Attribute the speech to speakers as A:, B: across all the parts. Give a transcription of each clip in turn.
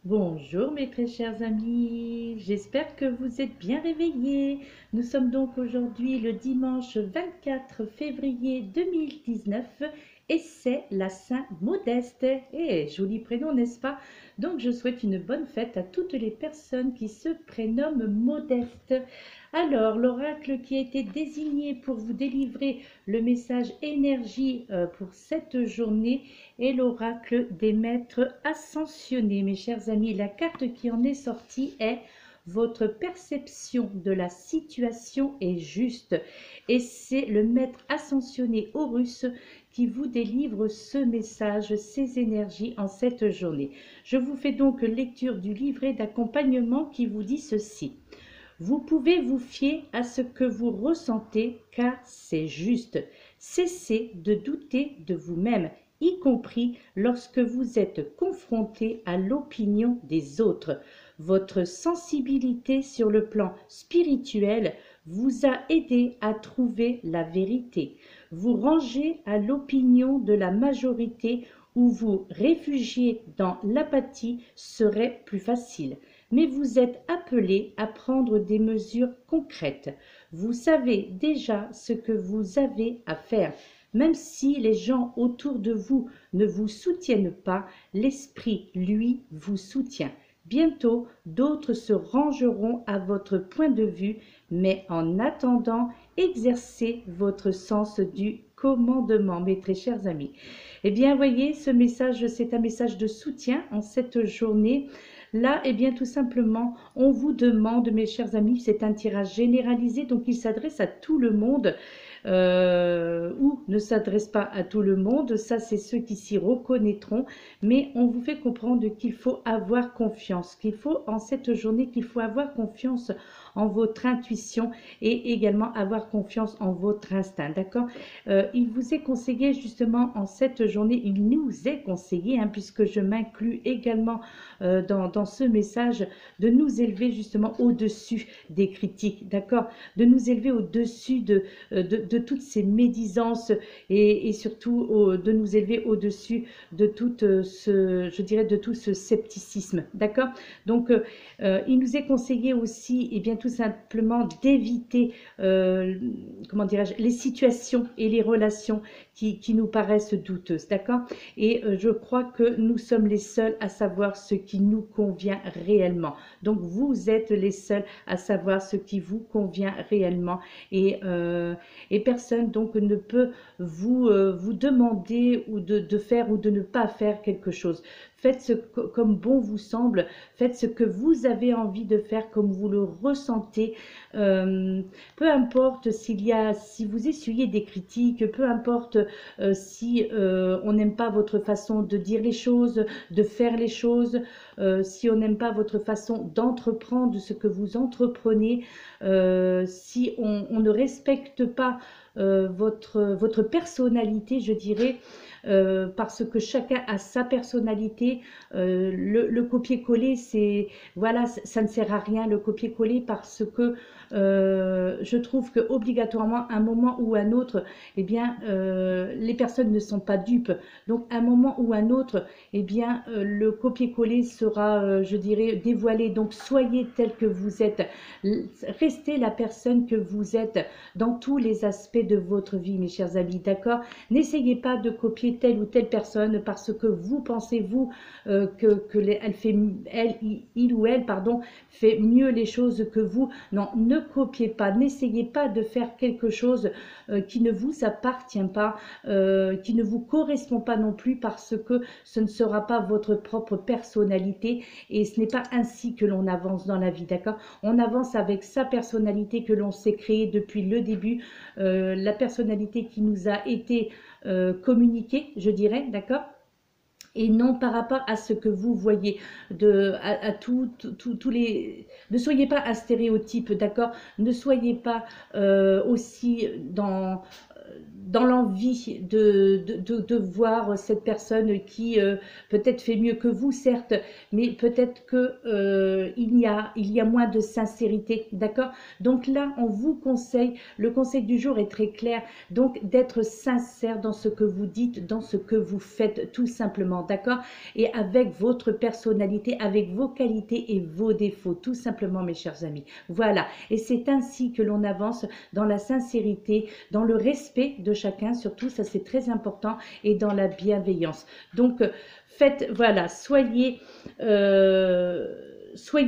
A: Bonjour mes très chers amis, j'espère que vous êtes bien réveillés. Nous sommes donc aujourd'hui le dimanche 24 février 2019 et c'est la Saint Modeste. Et joli prénom, n'est-ce pas? Donc je souhaite une bonne fête à toutes les personnes qui se prénomment Modeste. Alors, l'oracle qui a été désigné pour vous délivrer le message énergie pour cette journée et l'oracle des maîtres ascensionnés. Mes chers amis, la carte qui en est sortie est votre perception de la situation est juste. Et c'est le maître ascensionné Horus qui vous délivre ce message, ces énergies en cette journée. Je vous fais donc lecture du livret d'accompagnement qui vous dit ceci. Vous pouvez vous fier à ce que vous ressentez car c'est juste. Cessez de douter de vous-même, y compris lorsque vous êtes confronté à l'opinion des autres. Votre sensibilité sur le plan spirituel vous a aidé à trouver la vérité. Vous rangez à l'opinion de la majorité ou vous réfugier dans l'apathie serait plus facile. Mais vous êtes appelé à prendre des mesures concrètes. Vous savez déjà ce que vous avez à faire. Même si les gens autour de vous ne vous soutiennent pas, l'esprit, lui, vous soutient. Bientôt, d'autres se rangeront à votre point de vue, mais en attendant, exercez votre sens du commandement, mes très chers amis. Eh bien, voyez, ce message, c'est un message de soutien en cette journée. Là, eh bien, tout simplement, on vous demande, mes chers amis, c'est un tirage généralisé, donc il s'adresse à tout le monde ou ne s'adresse pas à tout le monde. Ça, c'est ceux qui s'y reconnaîtront. Mais on vous fait comprendre qu'il faut avoir confiance, qu'il faut, en cette journée, qu'il faut avoir confiance en votre intuition et également avoir confiance en votre instinct, d'accord? Il vous est conseillé justement en cette journée, il nous est conseillé, puisque je m'inclus également dans ce message, de nous élever justement au-dessus des critiques, d'accord? De nous élever au-dessus de toutes ces médisances et surtout de nous élever au-dessus de tout je dirais, de tout ce scepticisme, d'accord? Donc, il nous est conseillé aussi, et bien tout simplement, d'éviter, comment dirais-je, les situations et les relations qui nous paraissent douteuses, d'accord? Et je crois que nous sommes les seuls à savoir ce qui nous convient réellement. Donc, vous êtes les seuls à savoir ce qui vous convient réellement et personne donc ne peut vous demander ou de faire ou de ne pas faire quelque chose. Faites ce comme bon vous semble, faites ce que vous avez envie de faire comme vous le ressentez. Peu importe si vous essuyez des critiques, peu importe si on n'aime pas votre façon de dire les choses, de faire les choses, si on n'aime pas votre façon d'entreprendre ce que vous entreprenez, si on ne respecte pas votre personnalité, je dirais, parce que chacun a sa personnalité. Le copier-coller, c'est voilà, ça ne sert à rien le copier-coller parce que je trouve que obligatoirement, à un moment ou à un autre, eh bien, les personnes ne sont pas dupes. Donc, à un moment ou à un autre, eh bien, le copier-coller sera, je dirais, dévoilé. Donc, soyez tel que vous êtes. Restez la personne que vous êtes dans tous les aspects de votre vie, mes chers amis, d'accord? N'essayez pas de copier telle ou telle personne parce que vous pensez, vous, elle fait, il ou elle, pardon, fait mieux les choses que vous. Non, ne copiez pas, n'essayez pas de faire quelque chose qui ne vous appartient pas, qui ne vous correspond pas non plus parce que ce ne sera pas votre propre personnalité et ce n'est pas ainsi que l'on avance dans la vie, d'accord? On avance avec sa personnalité que l'on s'est créée depuis le début, la personnalité qui nous a été communiquée, je dirais, d'accord? Et non par rapport à ce que vous voyez, tous les... Ne soyez pas un stéréotype, d'accord? Ne soyez pas aussi dans l'envie de voir cette personne qui peut-être fait mieux que vous, certes, mais peut-être que il y a moins de sincérité, d'accord? Donc là, on vous conseille, le conseil du jour est très clair, donc d'être sincère dans ce que vous dites, dans ce que vous faites, tout simplement, d'accord? Et avec votre personnalité, avec vos qualités et vos défauts, tout simplement, mes chers amis. Voilà, et c'est ainsi que l'on avance dans la sincérité, dans le respect de chacun, surtout, ça c'est très important, et dans la bienveillance. Donc, faites, voilà, soyez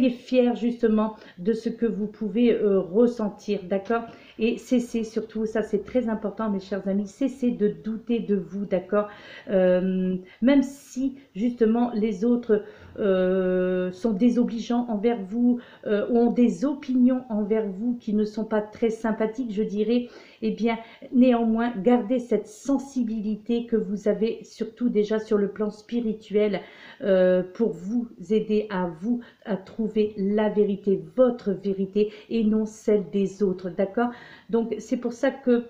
A: fiers justement de ce que vous pouvez ressentir, d'accord? Et cessez surtout, ça c'est très important mes chers amis, cessez de douter de vous, d'accord? Même si justement les autres sont désobligeants envers vous, ont des opinions envers vous qui ne sont pas très sympathiques, je dirais, eh bien, néanmoins, gardez cette sensibilité que vous avez, surtout déjà sur le plan spirituel, pour vous aider à vous à trouver la vérité, votre vérité, et non celle des autres, d'accord? Donc, c'est pour ça que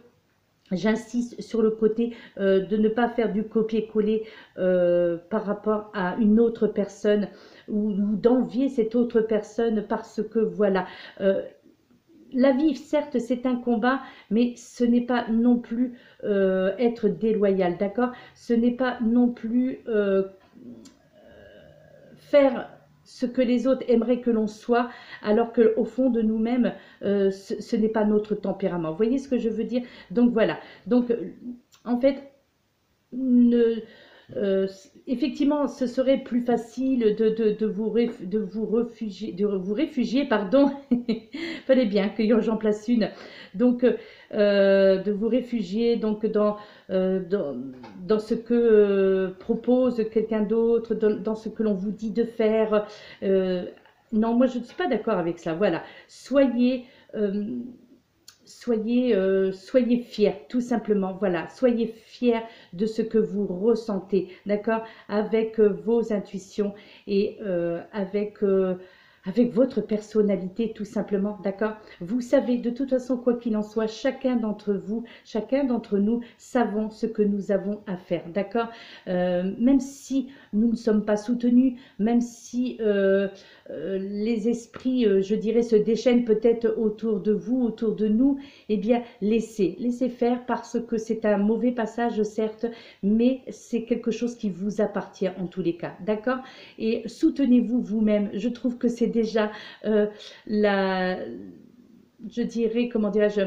A: j'insiste sur le côté de ne pas faire du copier-coller par rapport à une autre personne ou d'envier cette autre personne parce que voilà, la vie, certes, c'est un combat, mais ce n'est pas non plus être déloyal, d'accord? Ce n'est pas non plus faire ce que les autres aimeraient que l'on soit, alors qu'au fond de nous-mêmes, ce n'est pas notre tempérament. Vous voyez ce que je veux dire? Donc voilà. Donc, en fait, ne, effectivement, ce serait plus facile de vous réfugier, pardon. Fallait bien que j'en place une. Donc, de vous réfugier donc dans ce que propose quelqu'un d'autre, dans ce que l'on vous dit de faire. Non, moi je ne suis pas d'accord avec ça. Voilà, soyez fiers, tout simplement. Voilà, soyez fiers de ce que vous ressentez, d'accord, avec vos intuitions et avec votre personnalité, tout simplement, d'accord? Vous savez, de toute façon, quoi qu'il en soit, chacun d'entre vous, chacun d'entre nous, savons ce que nous avons à faire, d'accord? Même si nous ne sommes pas soutenus, même si les esprits, je dirais, se déchaînent peut-être autour de vous, autour de nous, eh bien, laissez faire parce que c'est un mauvais passage, certes, mais c'est quelque chose qui vous appartient en tous les cas, d'accord? Et soutenez-vous vous-même. Je trouve que c'est déjà je dirais, comment dirais-je,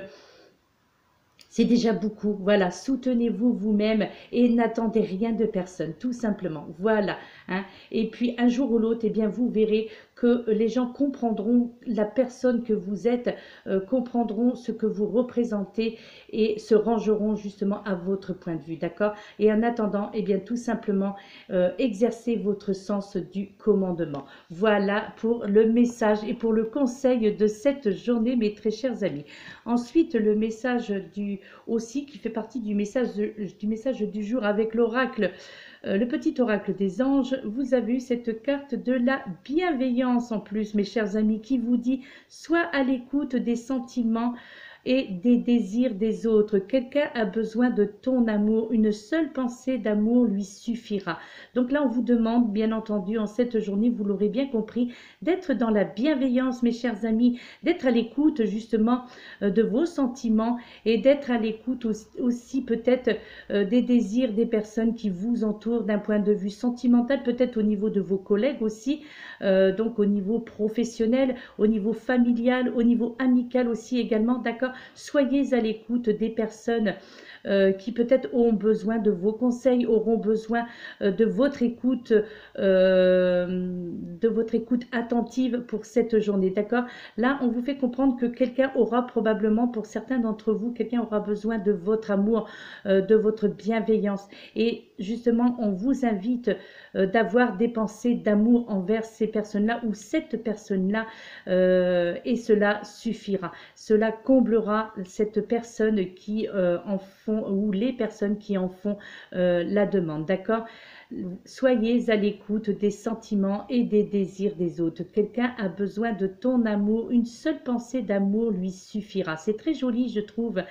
A: c'est déjà beaucoup. Voilà, soutenez-vous vous-même et n'attendez rien de personne, tout simplement. Voilà. Hein. Et puis, un jour ou l'autre, eh bien, vous verrez que les gens comprendront la personne que vous êtes, comprendront ce que vous représentez et se rangeront justement à votre point de vue, d'accord? Et en attendant, eh bien, tout simplement, exercez votre sens du commandement. Voilà pour le message et pour le conseil de cette journée, mes très chers amis. Ensuite, le message aussi qui fait partie du message du jour avec l'oracle, le petit oracle des anges. Vous avez eu cette carte de la bienveillance en plus, mes chers amis, qui vous dit « Sois à l'écoute des sentiments et des désirs des autres. Quelqu'un a besoin de ton amour. Une seule pensée d'amour lui suffira. » Donc là, on vous demande, bien entendu, en cette journée, vous l'aurez bien compris, d'être dans la bienveillance, mes chers amis, d'être à l'écoute justement de vos sentiments et d'être à l'écoute aussi peut-être des désirs des personnes qui vous entourent d'un point de vue sentimental, peut-être au niveau de vos collègues aussi, donc au niveau professionnel, au niveau familial, au niveau amical aussi également, d'accord? Soyez à l'écoute des personnes qui peut-être auront besoin de vos conseils, auront besoin de votre écoute attentive pour cette journée, d'accord? Là, on vous fait comprendre que quelqu'un aura probablement, pour certains d'entre vous, quelqu'un aura besoin de votre amour, de votre bienveillance. Et justement, on vous invite d'avoir des pensées d'amour envers ces personnes-là ou cette personne-là, et cela suffira. Cela comblera cette personne qui en font, ou les personnes qui en font la demande, d'accord? Soyez à l'écoute des sentiments et des désirs des autres. Quelqu'un a besoin de ton amour. Une seule pensée d'amour lui suffira. C'est très joli, je trouve.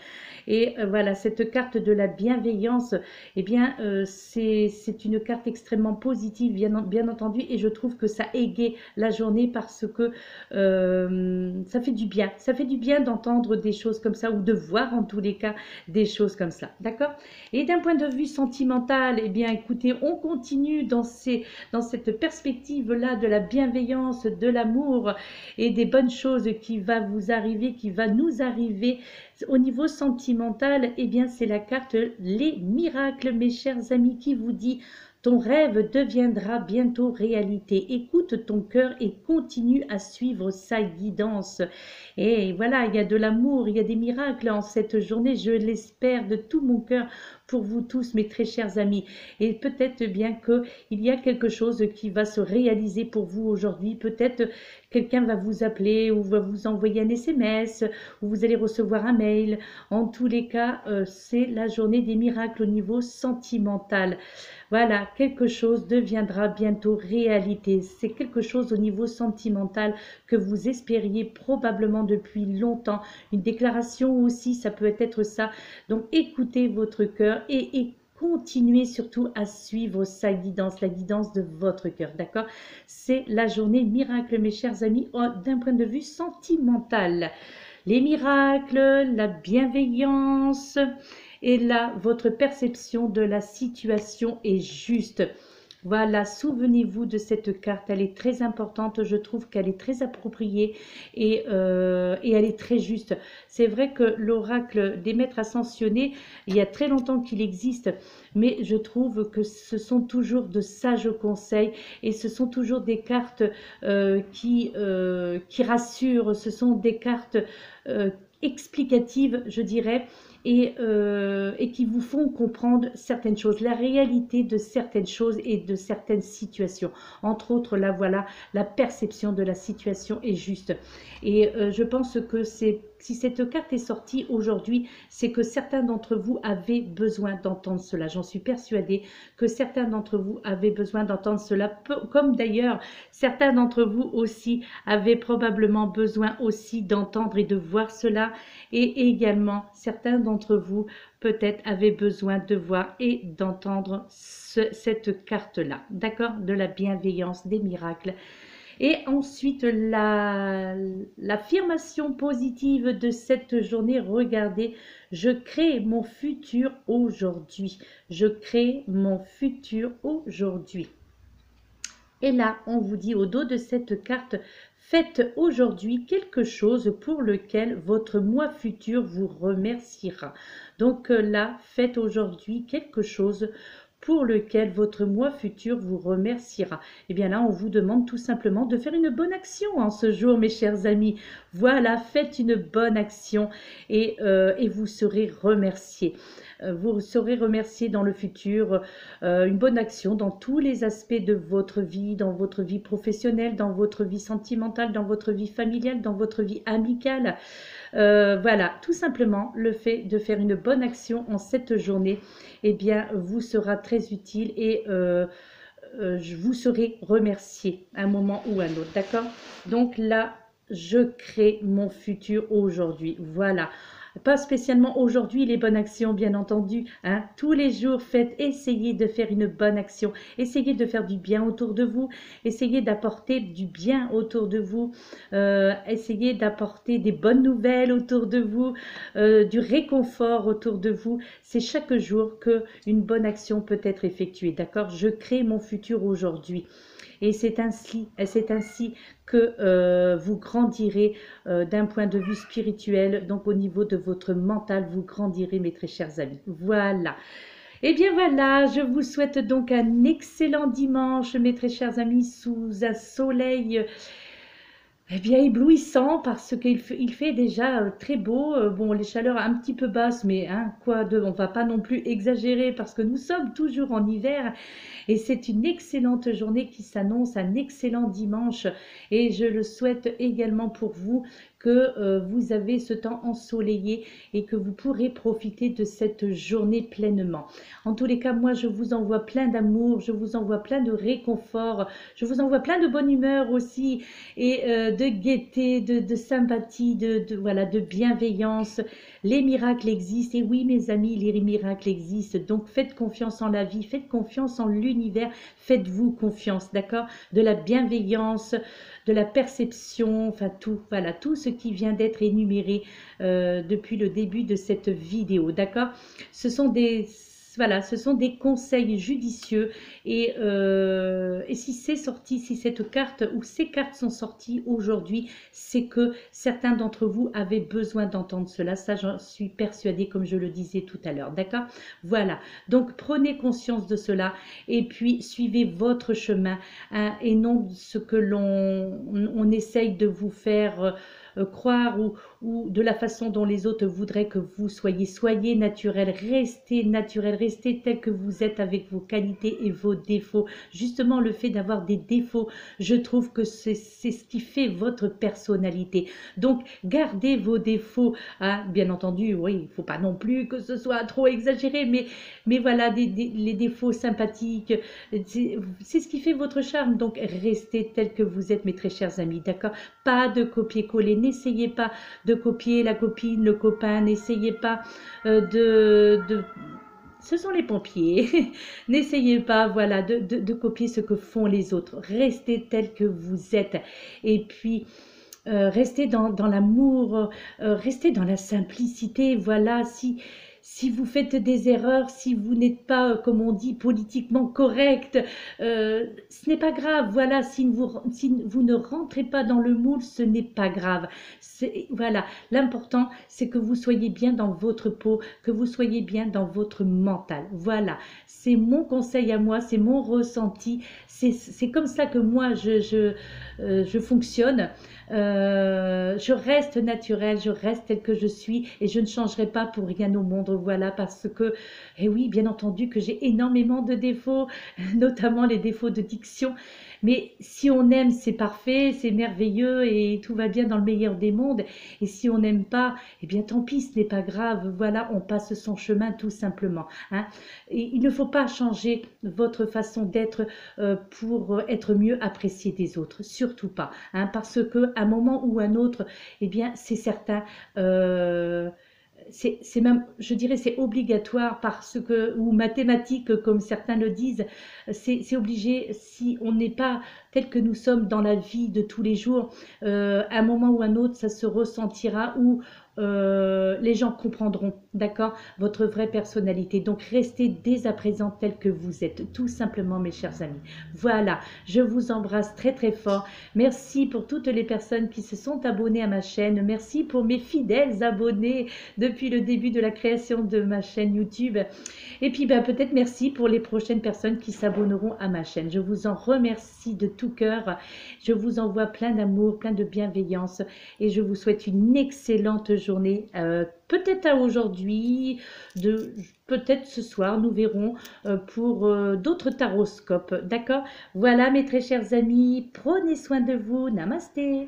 A: Et voilà, cette carte de la bienveillance, eh bien, c'est une carte extrêmement positive, bien entendu. Et je trouve que ça égaye la journée parce que ça fait du bien. Ça fait du bien d'entendre des choses comme ça ou de voir en tous les cas des choses comme ça. D'accord? Et d'un point de vue sentimental, eh bien, écoutez, on continue dans cette perspective-là de la bienveillance, de l'amour et des bonnes choses qui va vous arriver, qui va nous arriver au niveau sentimental. Eh bien, c'est la carte Les Miracles, mes chers amis, qui vous dit: ton rêve deviendra bientôt réalité. Écoute ton cœur et continue à suivre sa guidance. Et voilà, il y a de l'amour, il y a des miracles en cette journée. Je l'espère de tout mon cœur pour vous tous, mes très chers amis. Et peut-être bien qu'il y a quelque chose qui va se réaliser pour vous aujourd'hui. Peut-être quelqu'un va vous appeler ou va vous envoyer un SMS ou vous allez recevoir un mail. En tous les cas, c'est la journée des miracles au niveau sentimental. Voilà, quelque chose deviendra bientôt réalité. C'est quelque chose au niveau sentimental que vous espériez probablement depuis longtemps. Une déclaration aussi, ça peut être ça. Donc écoutez votre cœur et continuez surtout à suivre sa guidance, la guidance de votre cœur, d'accord? C'est la journée miracle, mes chers amis, d'un point de vue sentimental. Les miracles, la bienveillance, et là, votre perception de la situation est juste. Voilà, souvenez-vous de cette carte, elle est très importante, je trouve qu'elle est très appropriée et elle est très juste. C'est vrai que l'oracle des maîtres ascensionnés, il y a très longtemps qu'il existe, mais je trouve que ce sont toujours de sages conseils et ce sont toujours des cartes qui rassurent, ce sont des cartes explicatives, je dirais, et qui vous font comprendre certaines choses, la réalité de certaines choses et de certaines situations. Entre autres, là, voilà, la perception de la situation est juste. Et je pense que si cette carte est sortie aujourd'hui, c'est que certains d'entre vous avaient besoin d'entendre cela. J'en suis persuadée que certains d'entre vous avaient besoin d'entendre cela, comme d'ailleurs certains d'entre vous aussi avaient probablement besoin aussi d'entendre et de voir cela. Et également, certains d'entre vous peut-être avaient besoin de voir et d'entendre cette carte-là, d'accord? De la bienveillance, des miracles. Et ensuite, l'affirmation positive de cette journée, regardez, je crée mon futur aujourd'hui. Je crée mon futur aujourd'hui. Et là, on vous dit au dos de cette carte, faites aujourd'hui quelque chose pour lequel votre moi futur vous remerciera. Donc là, faites aujourd'hui quelque chose pour lequel votre moi futur vous remerciera. Et bien là, on vous demande tout simplement de faire une bonne action en ce jour, mes chers amis. Voilà, faites une bonne action et vous serez remerciés. Vous serez remercié dans le futur, une bonne action dans tous les aspects de votre vie, dans votre vie professionnelle, dans votre vie sentimentale, dans votre vie familiale, dans votre vie amicale. Voilà, tout simplement, le fait de faire une bonne action en cette journée, eh bien, vous sera très utile et vous serez remercié à un moment ou à un autre, d'accord? Donc là, je crée mon futur aujourd'hui, voilà. Pas spécialement aujourd'hui les bonnes actions, bien entendu. Hein. Tous les jours, essayez de faire une bonne action. Essayez de faire du bien autour de vous. Essayez d'apporter du bien autour de vous. Essayez d'apporter des bonnes nouvelles autour de vous, du réconfort autour de vous. C'est chaque jour qu'une bonne action peut être effectuée. D'accord? Je crée mon futur aujourd'hui. Et c'est ainsi que vous grandirez d'un point de vue spirituel, donc au niveau de votre mental, vous grandirez, mes très chers amis. Voilà. Et bien voilà, je vous souhaite donc un excellent dimanche, mes très chers amis, sous un soleil bien éblouissant parce qu'il fait déjà très beau. Bon, les chaleurs un petit peu basses, mais hein, on va pas non plus exagérer parce que nous sommes toujours en hiver. Et c'est une excellente journée qui s'annonce, un excellent dimanche. Et je le souhaite également pour vous que vous avez ce temps ensoleillé et que vous pourrez profiter de cette journée pleinement. En tous les cas, moi, je vous envoie plein d'amour, je vous envoie plein de réconfort, je vous envoie plein de bonne humeur aussi et de gaieté, de sympathie, voilà, de bienveillance. Les miracles existent et oui, mes amis, les miracles existent. Donc, faites confiance en la vie, faites confiance en l'univers, faites-vous confiance, d'accord? De la bienveillance, de la perception, enfin tout, voilà, tout ce qui vient d'être énuméré depuis le début de cette vidéo, d'accord? Ce sont des... Voilà, ce sont des conseils judicieux et si c'est sorti, si cette carte ou ces cartes sont sorties aujourd'hui, c'est que certains d'entre vous avaient besoin d'entendre cela. Ça, j'en suis persuadée, comme je le disais tout à l'heure, d'accord? Voilà, donc prenez conscience de cela et puis suivez votre chemin hein, et non ce que on essaye de vous faire croire ou de la façon dont les autres voudraient que vous soyez. Soyez naturel, restez tel que vous êtes avec vos qualités et vos défauts. Justement, le fait d'avoir des défauts, je trouve que c'est ce qui fait votre personnalité. Donc, gardez vos défauts. Hein. Bien entendu, oui, il ne faut pas non plus que ce soit trop exagéré, mais voilà, les défauts sympathiques, c'est ce qui fait votre charme. Donc, restez tel que vous êtes, mes très chers amis, d'accord? Pas de copier-coller. N'essayez pas de copier la copine, le copain. N'essayez pas ce sont les pompiers. N'essayez pas, voilà, de copier ce que font les autres. Restez tel que vous êtes. Et puis, restez dans l'amour, restez dans la simplicité. Voilà, si vous faites des erreurs, si vous n'êtes pas, comme on dit, politiquement correct, ce n'est pas grave. Voilà, si vous ne rentrez pas dans le moule, ce n'est pas grave. Voilà, l'important, c'est que vous soyez bien dans votre peau, que vous soyez bien dans votre mental. Voilà, c'est mon conseil à moi, c'est mon ressenti. C'est comme ça que moi, je fonctionne. Je reste naturelle, je reste telle que je suis et je ne changerai pas pour rien au monde, voilà, parce que, et oui, bien entendu que j'ai énormément de défauts, notamment les défauts de diction, mais si on aime, c'est parfait, c'est merveilleux et tout va bien dans le meilleur des mondes, et si on n'aime pas, eh bien tant pis, ce n'est pas grave, voilà, on passe son chemin tout simplement, hein. Et il ne faut pas changer votre façon d'être pour être mieux apprécié des autres, surtout pas, hein, parce que à un moment ou un autre, eh bien c'est certain, c'est même, je dirais, c'est obligatoire parce que, ou mathématique comme certains le disent, c'est obligé si on n'est pas tel que nous sommes dans la vie de tous les jours, à un moment ou un autre, ça se ressentira ou les gens comprendront, d'accord, votre vraie personnalité. Donc, restez dès à présent tel que vous êtes, tout simplement, mes chers amis. Voilà, je vous embrasse très très fort. Merci pour toutes les personnes qui se sont abonnées à ma chaîne. Merci pour mes fidèles abonnés depuis le début de la création de ma chaîne YouTube. Et puis, ben, peut-être merci pour les prochaines personnes qui s'abonneront à ma chaîne. Je vous en remercie de tout cœur. Je vous envoie plein d'amour, plein de bienveillance et je vous souhaite une excellente journée. Peut-être à aujourd'hui, peut-être ce soir, nous verrons pour d'autres taroscopes. D'accord? Voilà mes très chers amis, prenez soin de vous. Namasté.